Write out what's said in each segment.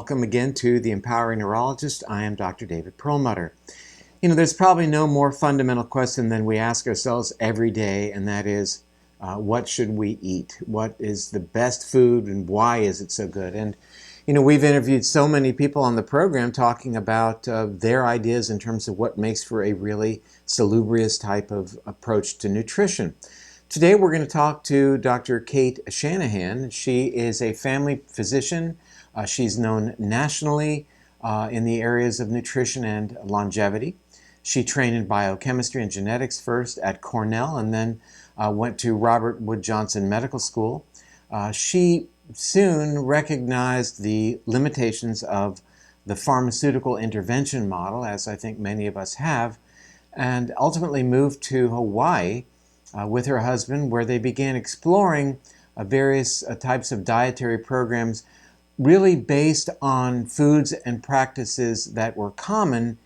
welcome again to the Empowering Neurologist. I am Dr. David Perlmutter. There's probably no more fundamental question than we ask ourselves every day, and that is, what should we eat? What is the best food, and why is it so good? And we've interviewed so many people on the program talking about their ideas in terms of what makes for a really salubrious type of approach to nutrition. Today we're going to talk to Dr. Cate Shanahan. She is a family physician. She's known nationally in the areas of nutrition and longevity. She trained in biochemistry and genetics first at Cornell and then went to Robert Wood Johnson Medical School. She soon recognized the limitations of the pharmaceutical intervention model, as I think many of us have, and ultimately moved to Hawaii with her husband, where they began exploring various types of dietary programs really based on foods and practices that were common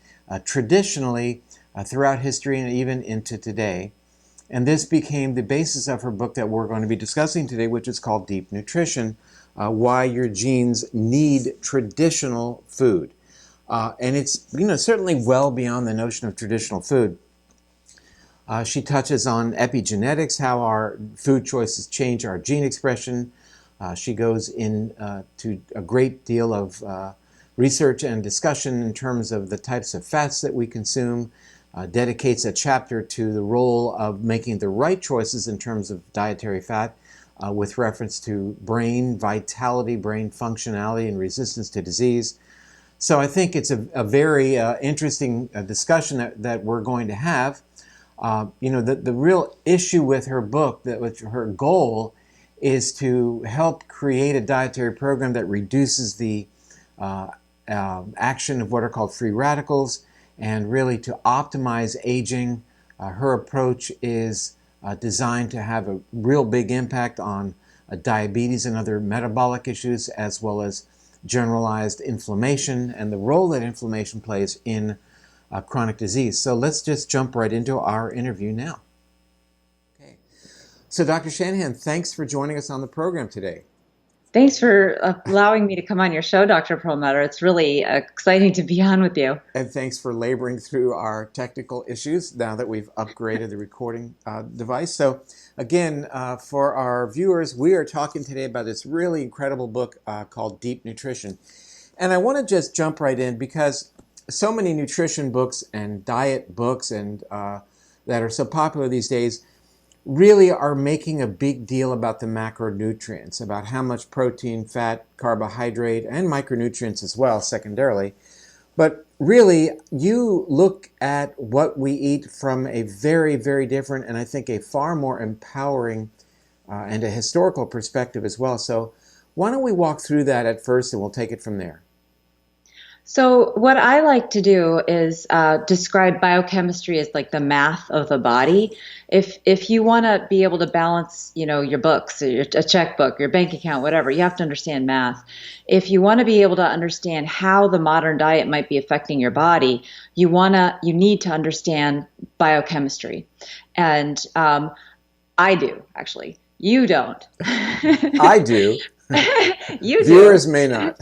traditionally throughout history and even into today. And this became the basis of her book that we're going to be discussing today, which is called Deep Nutrition, Why Your Genes Need Traditional Food. And it's certainly well beyond the notion of traditional food. She touches on epigenetics, how our food choices change our gene expression. She goes into a great deal of research and discussion in terms of the types of fats that we consume, dedicates a chapter to the role of making the right choices in terms of dietary fat with reference to brain vitality, brain functionality, and resistance to disease. So I think it's a very interesting discussion that we're going to have. The real issue with her book, with her goal, is to help create a dietary program that reduces the action of what are called free radicals and really to optimize aging. Her approach is designed to have a real big impact on diabetes and other metabolic issues, as well as generalized inflammation and the role that inflammation plays in chronic disease. So let's just jump right into our interview now. Okay. So Dr. Shanahan, thanks for joining us on the program today. Thanks for allowing me to come on your show, Dr. Perlmutter. It's really exciting to be on with you. And thanks for laboring through our technical issues now that we've upgraded the recording device. So again, for our viewers, we are talking today about this really incredible book called Deep Nutrition. And I want to just jump right in because so many nutrition books and diet books and that are so popular these days really are making a big deal about the macronutrients, about how much protein, fat, carbohydrate, and micronutrients as well, secondarily. But really, you look at what we eat from a very, very different and I think a far more empowering and a historical perspective as well. So why don't we walk through that at first and we'll take it from there. So what I like to do is describe biochemistry as like the math of the body. If you want to be able to balance, your books, a checkbook, your bank account, whatever, you have to understand math. If you want to be able to understand how the modern diet might be affecting your body, you need to understand biochemistry. And I do, actually. You don't. I do. You do. Viewers may not.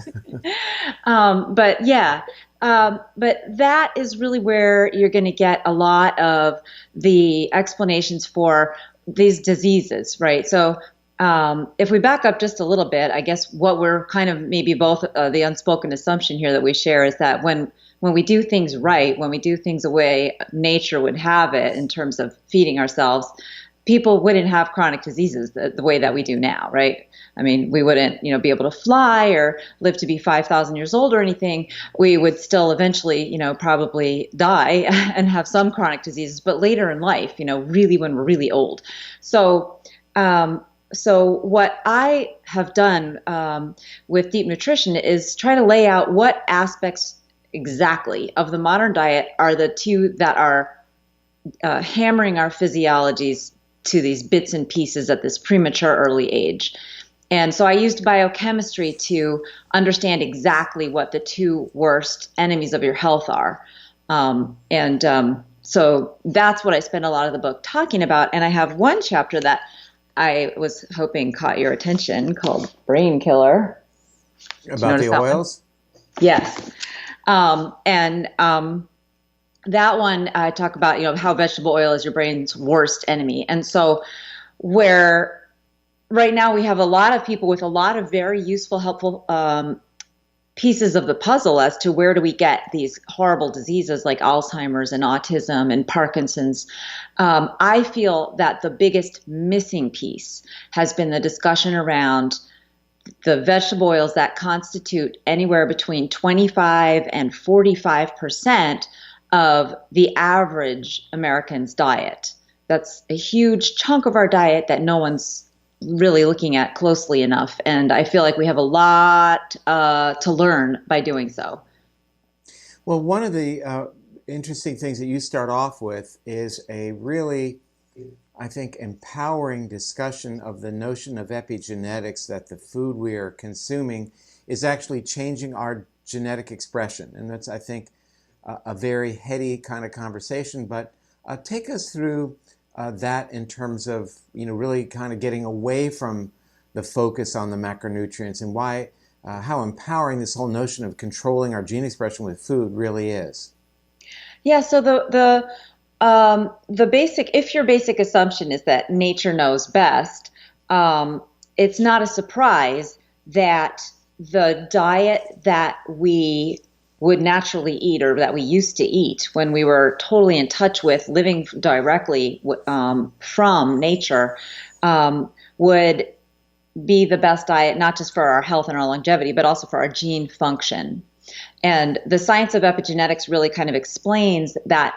But that is really where you're going to get a lot of the explanations for these diseases, right? So if we back up just a little bit, I guess what we're kind of maybe both the unspoken assumption here that we share is that when we do things right, when we do things the way nature would have it in terms of feeding ourselves, people wouldn't have chronic diseases the way that we do now, right? I mean, we wouldn't, be able to fly or live to be 5,000 years old or anything. We would still eventually, probably die and have some chronic diseases, but later in life, really when we're really old. So what I have done with Deep Nutrition is try to lay out what aspects exactly of the modern diet are the two that are hammering our physiologies to these bits and pieces at this premature early age. And so I used biochemistry to understand exactly what the two worst enemies of your health are. So that's what I spend a lot of the book talking about. And I have one chapter that I was hoping caught your attention called Brain Killer. About the oils? Yes. And that one I talk about, how vegetable oil is your brain's worst enemy. And so where right now we have a lot of people with a lot of very useful, helpful pieces of the puzzle as to where do we get these horrible diseases like Alzheimer's and autism and Parkinson's. I feel that the biggest missing piece has been the discussion around the vegetable oils that constitute anywhere between 25 and 45% of the average American's diet. That's a huge chunk of our diet that no one's really looking at closely enough. And I feel like we have a lot to learn by doing so. Well, one of the interesting things that you start off with is a really, I think, empowering discussion of the notion of epigenetics, that the food we are consuming is actually changing our genetic expression. And that's, I think, a very heady kind of conversation. But take us through that in terms of, really kind of getting away from the focus on the macronutrients and why, how empowering this whole notion of controlling our gene expression with food really is. Yeah, so the basic, if your basic assumption is that nature knows best, it's not a surprise that the diet that we would naturally eat, or that we used to eat when we were totally in touch with living directly from nature, would be the best diet, not just for our health and our longevity, but also for our gene function. And the science of epigenetics really kind of explains that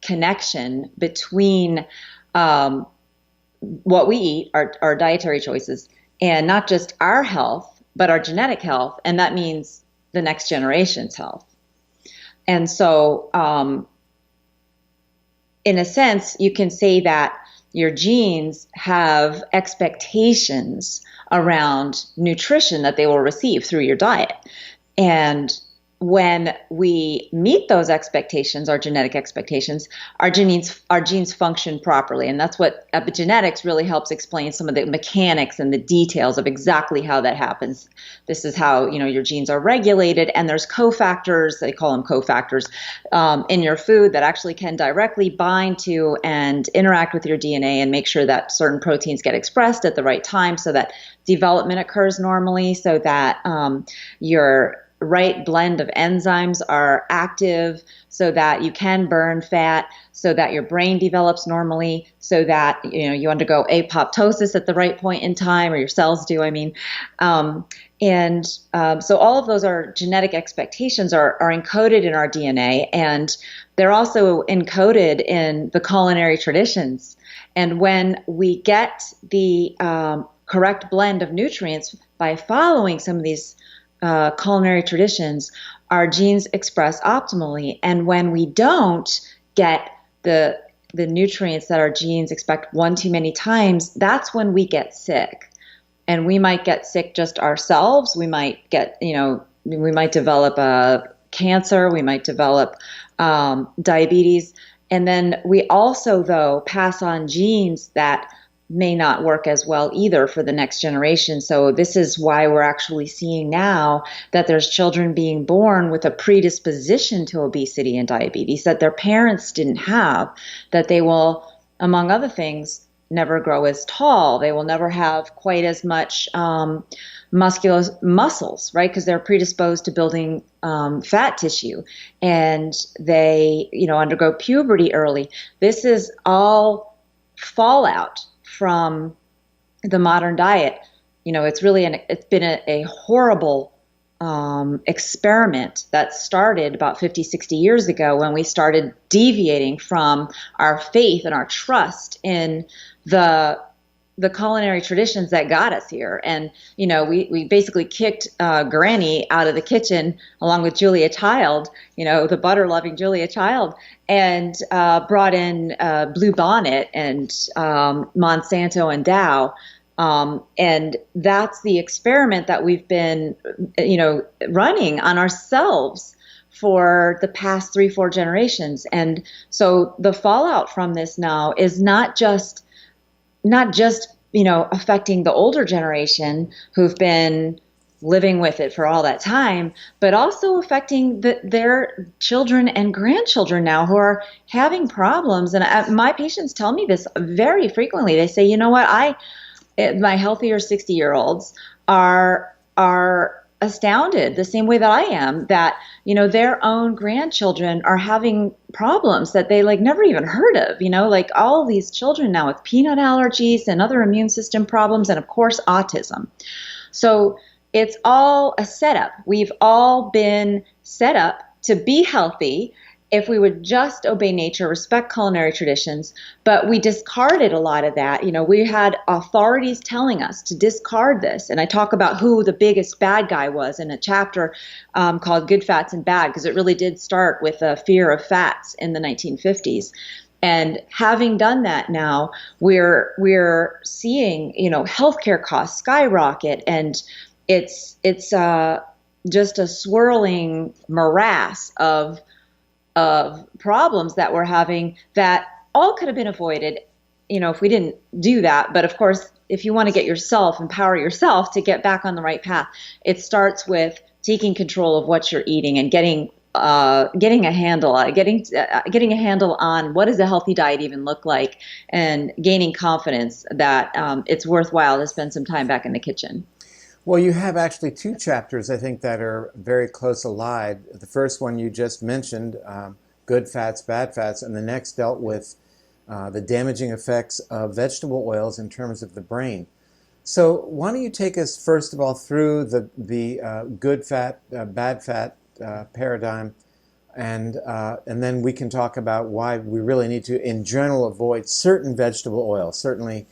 connection between what we eat, our dietary choices, and not just our health, but our genetic health. And that means the next generation's health. And so, in a sense, you can say that your genes have expectations around nutrition that they will receive through your diet. And when we meet those expectations, our genetic expectations, our genes function properly. And that's what epigenetics really helps explain, some of the mechanics and the details of exactly how that happens. This is how, your genes are regulated, and there's cofactors, they call them cofactors, in your food that actually can directly bind to and interact with your DNA and make sure that certain proteins get expressed at the right time so that development occurs normally, so that your right blend of enzymes are active, so that you can burn fat, so that your brain develops normally, so that you undergo apoptosis at the right point in time, or your cells do, I mean. So all of those are genetic expectations are encoded in our DNA, and they're also encoded in the culinary traditions. And when we get the correct blend of nutrients by following some of these culinary traditions, our genes express optimally. And when we don't get the nutrients that our genes expect one too many times, that's when we get sick. And we might get sick just ourselves. We might get, we might develop cancer. We might develop diabetes. And then we also, though, pass on genes that may not work as well either for the next generation. So this is why we're actually seeing now that there's children being born with a predisposition to obesity and diabetes that their parents didn't have, that they will, among other things, never grow as tall. They will never have quite as much muscles, right? Because they're predisposed to building fat tissue, and they, undergo puberty early. This is all fallout from the modern diet. It's been a horrible experiment that started about 50, 60 years ago when we started deviating from our faith and our trust in the culinary traditions that got us here. And, we basically kicked Granny out of the kitchen along with Julia Child, the butter-loving Julia Child, and brought in Blue Bonnet and Monsanto and Dow. And that's the experiment that we've been, running on ourselves for the past 3-4 generations. And so the fallout from this now is not just affecting the older generation who've been living with it for all that time, but also affecting their children and grandchildren now who are having problems. And my patients tell me this very frequently. They say, you know what, my healthier 60-year-olds are astounded the same way that I am, that their own grandchildren are having problems that they like never even heard of, like all these children now with peanut allergies and other immune system problems, and of course autism. So it's all a setup. We've all been set up to be healthy if we would just obey nature, respect culinary traditions, but we discarded a lot of that. We had authorities telling us to discard this. And I talk about who the biggest bad guy was in a chapter called Good Fats and Bad, because it really did start with a fear of fats in the 1950s. And having done that now, we're seeing, healthcare costs skyrocket, and it's just a swirling morass of problems that we're having that all could have been avoided, if we didn't do that. But of course, if you want to empower yourself to get back on the right path, it starts with taking control of what you're eating and getting a handle on what does a healthy diet even look like, and gaining confidence that it's worthwhile to spend some time back in the kitchen. Well, you have actually two chapters, I think, that are very close allied. The first one you just mentioned, good fats, bad fats, and the next dealt with the damaging effects of vegetable oils in terms of the brain. So why don't you take us, first of all, through the good fat, bad fat paradigm, and then we can talk about why we really need to, in general, avoid certain vegetable oils. Certainly,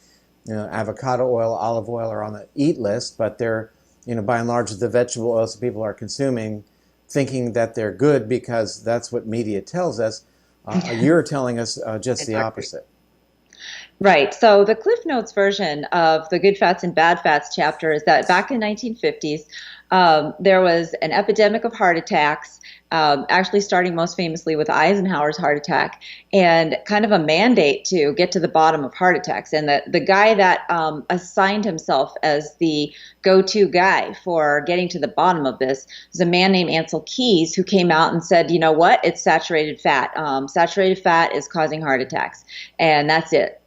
avocado oil, olive oil are on the eat list, but they're, by and large, the vegetable oils that people are consuming, thinking that they're good because that's what media tells us. You're telling us just the opposite. Right. So the Cliff Notes version of the Good Fats and Bad Fats chapter is that back in the 1950s, there was an epidemic of heart attacks, actually starting most famously with Eisenhower's heart attack, and kind of a mandate to get to the bottom of heart attacks. And the guy that assigned himself as the go-to guy for getting to the bottom of this was a man named Ancel Keys, who came out and said, you know what, it's saturated fat. Saturated fat is causing heart attacks, and that's it.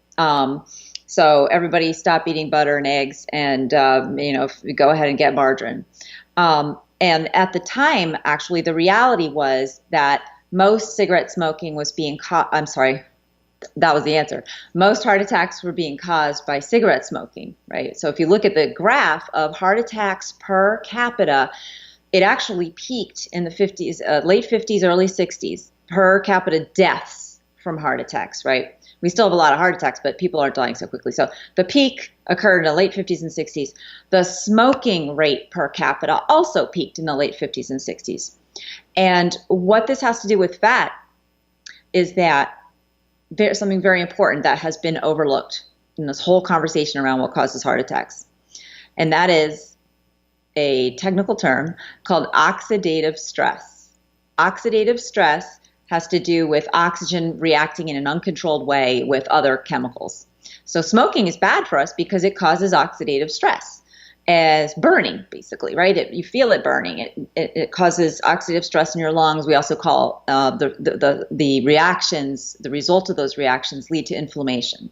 So everybody stop eating butter and eggs, and go ahead and get margarine. And at the time, actually, the reality was that most cigarette smoking was being I'm sorry, that was the answer. Most heart attacks were being caused by cigarette smoking, right? So if you look at the graph of heart attacks per capita, it actually peaked in the 50s, late 50s, early 60s, per capita deaths from heart attacks, right? We still have a lot of heart attacks, but people aren't dying so quickly. So the peak occurred in the late 50s and 60s. The smoking rate per capita also peaked in the late 50s and 60s. And what this has to do with fat is that there's something very important that has been overlooked in this whole conversation around what causes heart attacks. And that is a technical term called oxidative stress. Oxidative stress has to do with oxygen reacting in an uncontrolled way with other chemicals. So smoking is bad for us because it causes oxidative stress, as burning, basically, right? You feel it burning. It causes oxidative stress in your lungs. We also call the reactions, the result of those reactions lead to inflammation.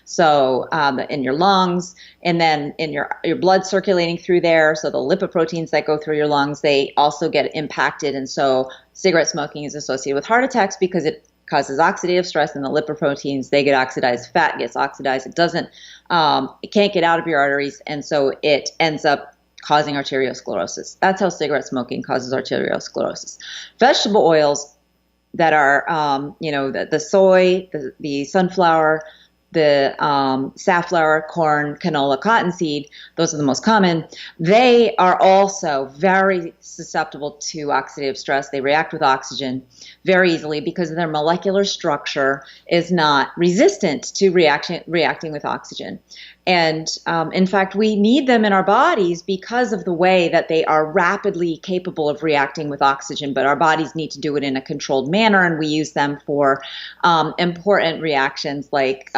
So in your lungs, and then in your blood circulating through there, so the lipoproteins that go through your lungs, they also get impacted. And so cigarette smoking is associated with heart attacks because it causes oxidative stress, and the lipoproteins, they get oxidized. Fat gets oxidized. It can't get out of your arteries, and so it ends up causing arteriosclerosis. That's how cigarette smoking causes arteriosclerosis. Vegetable oils that are, the soy, the sunflower, the safflower, corn, canola, cottonseed, those are the most common. They are also very susceptible to oxidative stress. They react with oxygen very easily because their molecular structure is not resistant to reacting with oxygen. And in fact, we need them in our bodies because of the way that they are rapidly capable of reacting with oxygen, but our bodies need to do it in a controlled manner, and we use them for important reactions like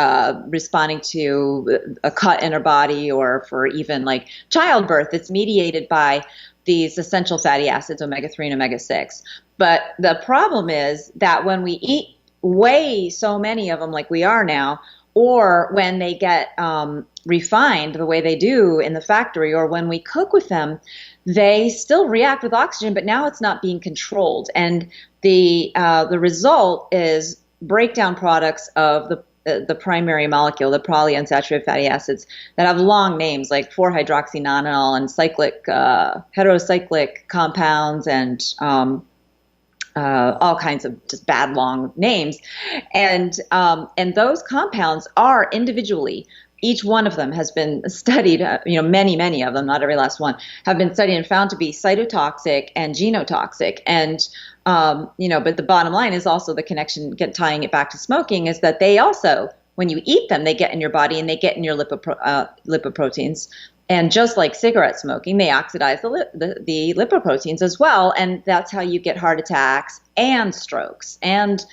responding to a cut in our body, or for even like childbirth. It's mediated by these essential fatty acids, omega-3 and omega-6. But the problem is that when we eat so many of them like we are now, or when they get refined the way they do in the factory, or when we cook with them, they still react with oxygen, but now it's not being controlled. And the result is breakdown products of the primary molecule, the polyunsaturated fatty acids, that have long names like 4-hydroxynonenal and cyclic heterocyclic compounds, and all kinds of just bad long names, and those compounds are individually, each one of them has been studied. Many of them, not every last one, have been studied and found to be cytotoxic and genotoxic. And but the bottom line is also the connection, tying it back to smoking, is that they also, when you eat them, they get in your body and they get in your lipoproteins. And just like cigarette smoking, they oxidize the lipoproteins as well, and that's how you get heart attacks and strokes and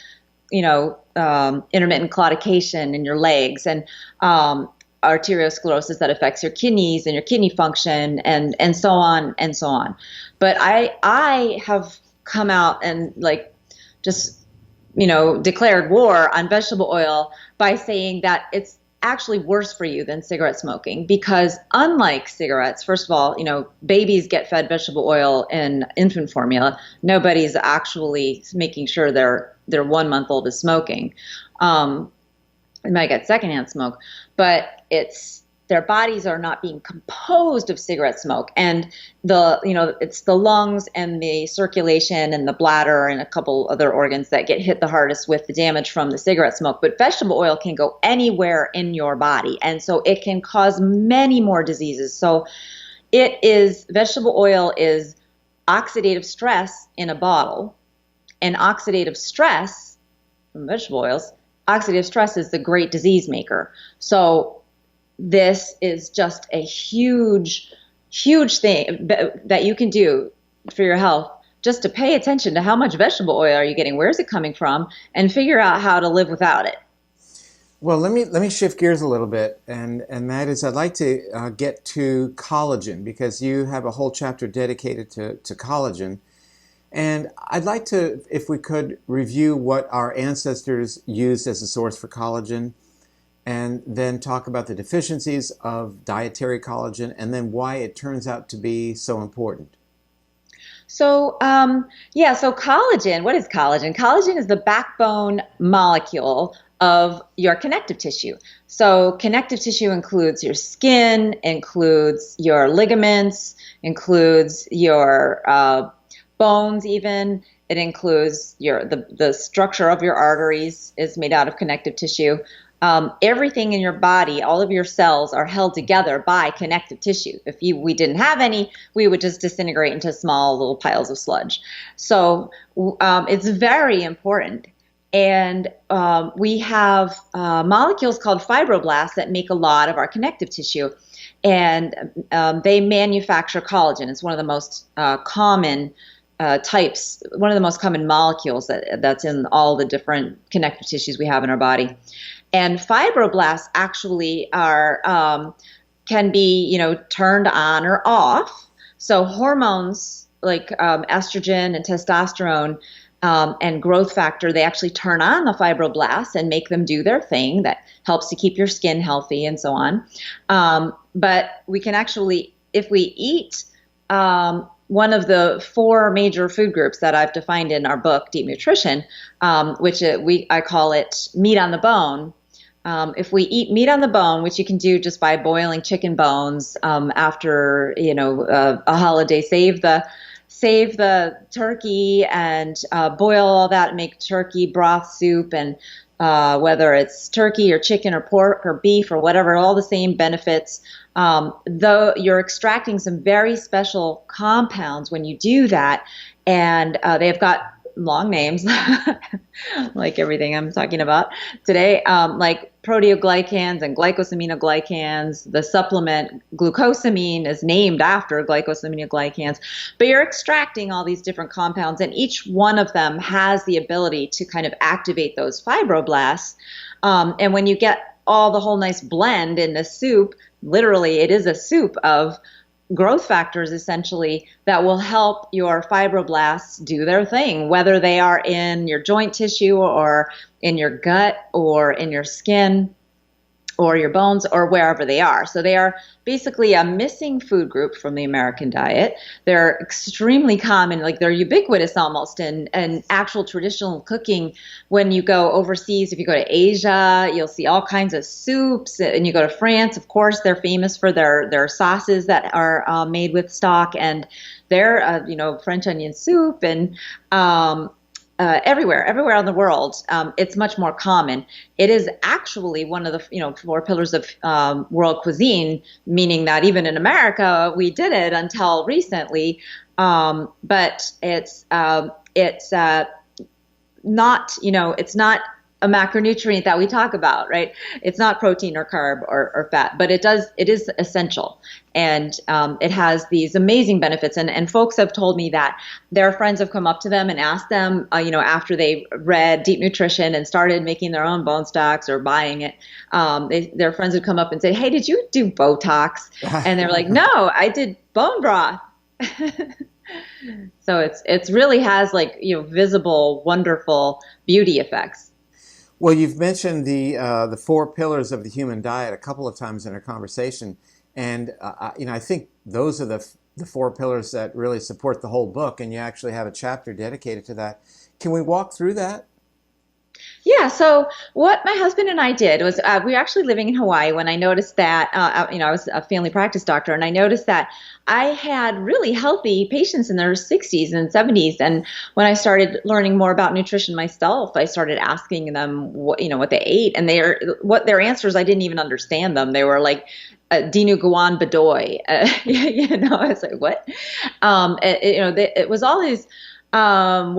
intermittent claudication in your legs, and arteriosclerosis that affects your kidneys and your kidney function, and so on and so on. But I have come out and declared war on vegetable oil by saying that it's actually worse for you than cigarette smoking, because unlike cigarettes, first of all, babies get fed vegetable oil in infant formula. Nobody's actually making sure their 1 month old is smoking. They might get secondhand smoke, but their bodies are not being composed of cigarette smoke, and it's the lungs and the circulation and the bladder and a couple other organs that get hit the hardest with the damage from the cigarette smoke. But vegetable oil can go anywhere in your body, and so it can cause many more diseases. So vegetable oil is oxidative stress in a bottle, and oxidative stress from vegetable oils, oxidative stress is the great disease maker. So this is just a huge thing that you can do for your health, just to pay attention to how much vegetable oil are you getting, where is it coming from, and figure out how to live without it. Well, let me shift gears a little bit, and that is, I'd like to get to collagen, because you have a whole chapter dedicated to collagen. And I'd like to, if we could, review what our ancestors used as a source for collagen, and then talk about the deficiencies of dietary collagen, and then why it turns out to be so important. So collagen, what is collagen? Collagen is the backbone molecule of your connective tissue. So connective tissue includes your skin, includes your ligaments, includes your bones even. It includes the structure of your arteries is made out of connective tissue. Everything in your body, all of your cells are held together by connective tissue. If we didn't have any, we would just disintegrate into small little piles of sludge. So it's very important. And we have molecules called fibroblasts that make a lot of our connective tissue. And they manufacture collagen. It's one of the most common types, one of the most common molecules that's in all the different connective tissues we have in our body. And fibroblasts actually can be turned on or off. So hormones like estrogen and testosterone and growth factor, they actually turn on the fibroblasts and make them do their thing that helps to keep your skin healthy and so on. But we can actually, if we eat one of the 4 major food groups that I've defined in our book, Deep Nutrition, which I call it meat on the bone. If we eat meat on the bone, which you can do just by boiling chicken bones after a holiday, save the turkey and boil all that, make turkey broth soup, and whether it's turkey or chicken or pork or beef or whatever, all the same benefits. Though you're extracting some very special compounds when you do that, and they've got long names, like everything I'm talking about today, like proteoglycans and glycosaminoglycans. The supplement glucosamine is named after glycosaminoglycans, but you're extracting all these different compounds, and each one of them has the ability to kind of activate those fibroblasts. And when you get all the whole nice blend in the soup, literally it is a soup of growth factors essentially that will help your fibroblasts do their thing, whether they are in your joint tissue or in your gut or in your skin or your bones or wherever they are. So they are basically a missing food group from the American diet. They're extremely common, like they're ubiquitous almost in actual traditional cooking. When you go overseas, if you go to Asia, you'll see all kinds of soups. And you go to France, of course, they're famous for their sauces that are made with stock, and their French onion soup, and everywhere in the world, it's much more common. It is actually one of the four pillars of world cuisine, meaning that even in America we did it until recently, but it's not it's not a macronutrient that we talk about, right? It's not protein or carb or fat, but it is essential. And it has these amazing benefits. And folks have told me that their friends have come up to them and asked them, after they read Deep Nutrition and started making their own bone stocks or buying it, their friends would come up and say, "Hey, did you do Botox?" And they're like, "No, I did bone broth." So it's really has visible, wonderful beauty effects. Well, you've mentioned the four pillars of the human diet a couple of times in our conversation, and I think those are the four pillars that really support the whole book, and you actually have a chapter dedicated to that. Can we walk through that? Yeah, so what my husband and I did was we were actually living in Hawaii when I noticed that, I was a family practice doctor, and I noticed that I had really healthy patients in their 60s and 70s. And when I started learning more about nutrition myself, I started asking them what they ate, and their answers, I didn't even understand them. They were like, Dinu Guan Bedoy. I was like, what? It was all these some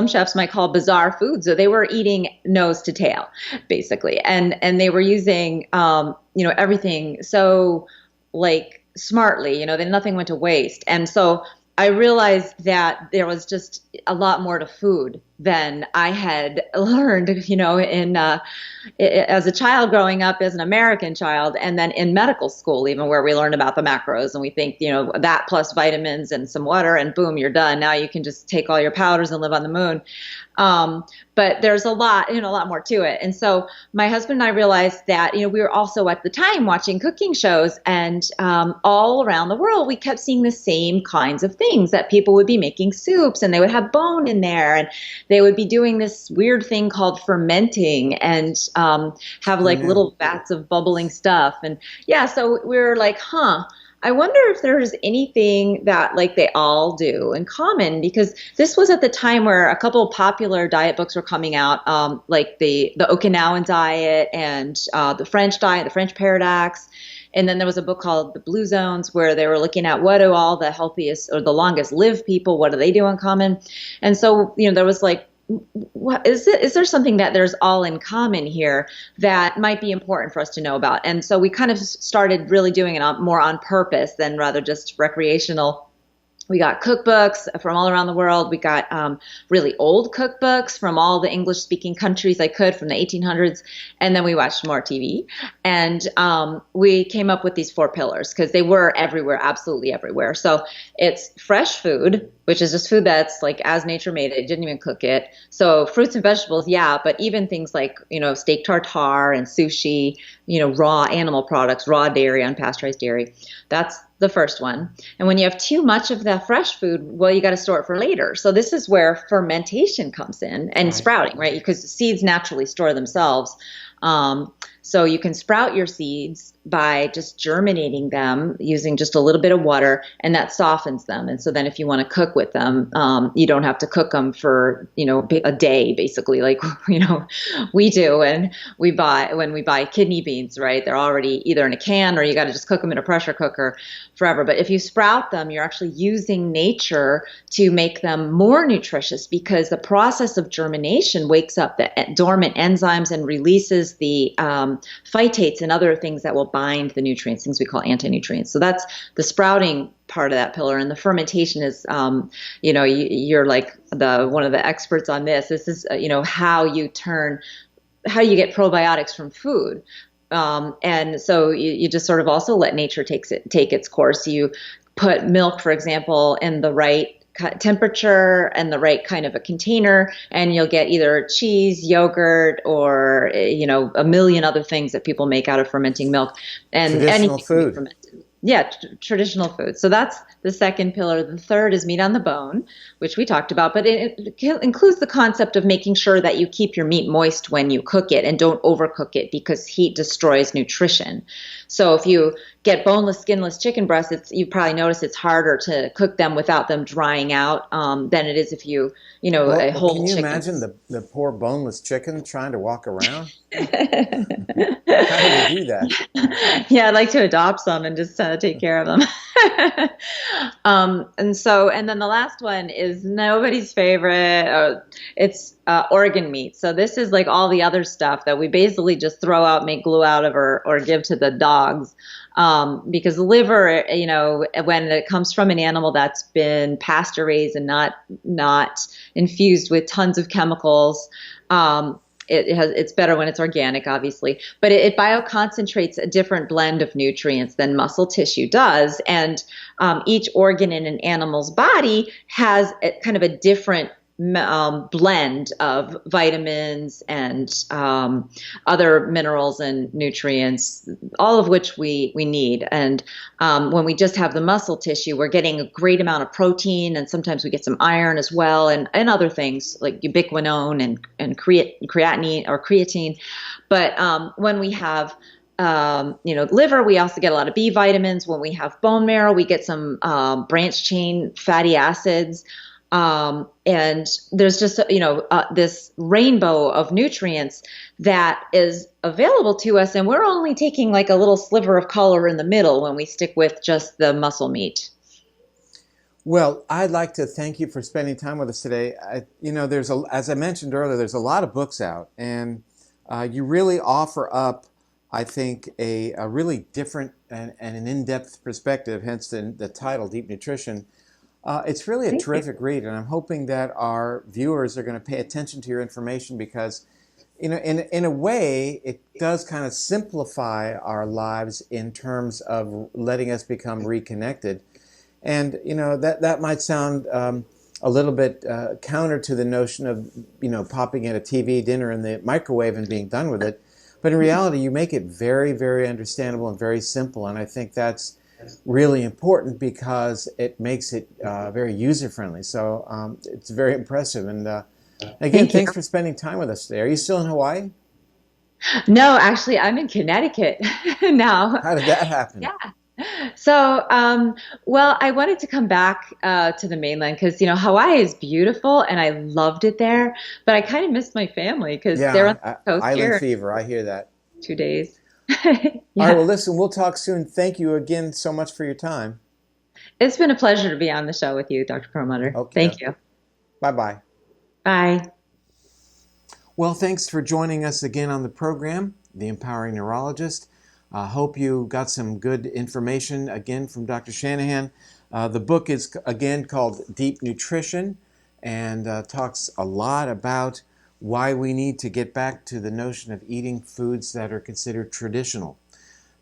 chefs might call bizarre foods. So they were eating nose to tail, basically, and they were using everything so smartly. That nothing went to waste. And so I realized that there was just a lot more to food than I had learned, as a child growing up as an American child, and then in medical school, even, where we learn about the macros, and we think, that plus vitamins and some water, and boom, you're done. Now you can just take all your powders and live on the moon. But there's a lot more to it. And so my husband and I realized that, we were also at the time watching cooking shows, and all around the world, we kept seeing the same kinds of things, that people would be making soups and they would have bone in there, and they would be doing this weird thing called fermenting, and have little vats of bubbling stuff. And yeah, so we were like, I wonder if there's anything that they all do in common, because this was at the time where a couple of popular diet books were coming out, like the Okinawan diet and the French diet, the French paradox. And then there was a book called The Blue Zones, where they were looking at what do all the healthiest or the longest lived people, what do they do in common? And so, there was what is there something that there's all in common here that might be important for us to know about? And so we kind of started really doing it more on purpose than rather just recreational. We got cookbooks from all around the world. We got really old cookbooks from all the English-speaking countries I could, from the 1800s. And then we watched more TV. And we came up with these four pillars, because they were everywhere, absolutely everywhere. So it's fresh food, which is just food that's as nature made it. Didn't even cook it. So fruits and vegetables, yeah, but even things like, steak tartare and sushi, raw animal products, raw dairy, unpasteurized dairy. That's the first one. And when you have too much of the fresh food, well, you got to store it for later. So this is where fermentation comes in, and sprouting, right? Because seeds naturally store themselves. So you can sprout your seeds by just germinating them using just a little bit of water, and that softens them. And so then if you want to cook with them, you don't have to cook them for, a day, basically, like, we do. And when we buy kidney beans, right, they're already either in a can or you got to just cook them in a pressure cooker forever. But if you sprout them, you're actually using nature to make them more nutritious, because the process of germination wakes up the dormant enzymes and releases the phytates and other things that will bind the nutrients, things we call anti-nutrients. So that's the sprouting part of that pillar. And the fermentation is, you're like one of the experts on this. This is, how you get probiotics from food. And so you just sort of also let nature take its course. You put milk, for example, in the right temperature and the right kind of a container, and you'll get either cheese, yogurt, or a million other things that people make out of fermenting milk. And traditional food. Yeah, traditional food. So that's the second pillar. The third is meat on the bone, which we talked about, but it includes the concept of making sure that you keep your meat moist when you cook it and don't overcook it, because heat destroys nutrition. So if you get boneless, skinless chicken breasts, you probably notice it's harder to cook them without them drying out than it is if you, a whole Can you chicken. imagine the poor boneless chicken trying to walk around? How do they do that? Yeah, I'd like to adopt some and just take care of them. And then the last one is nobody's favorite. It's organ meat. So this is like all the other stuff that we basically just throw out, make glue out of, or give to the dogs. Because liver, when it comes from an animal that's been pasture raised and not infused with tons of chemicals, it's better when it's organic, obviously, but it bioconcentrates a different blend of nutrients than muscle tissue does. And each organ in an animal's body has kind of a different blend of vitamins and other minerals and nutrients, all of which we need. And when we just have the muscle tissue, we're getting a great amount of protein, and sometimes we get some iron as well, and other things like ubiquinone and creatinine or creatine. But when we have liver, we also get a lot of B vitamins. When we have bone marrow, we get some branched chain fatty acids. And there's just, this rainbow of nutrients that is available to us. And we're only taking like a little sliver of color in the middle when we stick with just the muscle meat. Well, I'd like to thank you for spending time with us today. As I mentioned earlier, there's a lot of books out, and you really offer up, I think, a really different and an in-depth perspective, hence the title, Deep Nutrition. It's really a terrific read, and I'm hoping that our viewers are going to pay attention to your information, because, in a way, it does kind of simplify our lives in terms of letting us become reconnected. And, that might sound a little bit counter to the notion of, popping in a TV dinner in the microwave and being done with it. But in reality, you make it very, very understandable and very simple, and I think that's really important because it makes it very user-friendly. So it's very impressive. And again, thanks for spending time with us today. Are you still in Hawaii? No, actually, I'm in Connecticut now. How did that happen? Yeah. So, well, I wanted to come back to the mainland because, Hawaii is beautiful and I loved it there. But I kind of missed my family because they're on the coast island here. fever, I hear that. 2 days. All right, well, listen, we'll talk soon. Thank you again so much for your time. It's been a pleasure to be on the show with you, Dr. Perlmutter. Okay. Thank you. Bye-bye. Bye. Well, thanks for joining us again on the program, The Empowering Neurologist. Hope you got some good information again from Dr. Shanahan. The book is, again, called Deep Nutrition, and talks a lot about why we need to get back to the notion of eating foods that are considered traditional.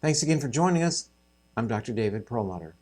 Thanks again for joining us. I'm Dr. David Perlmutter.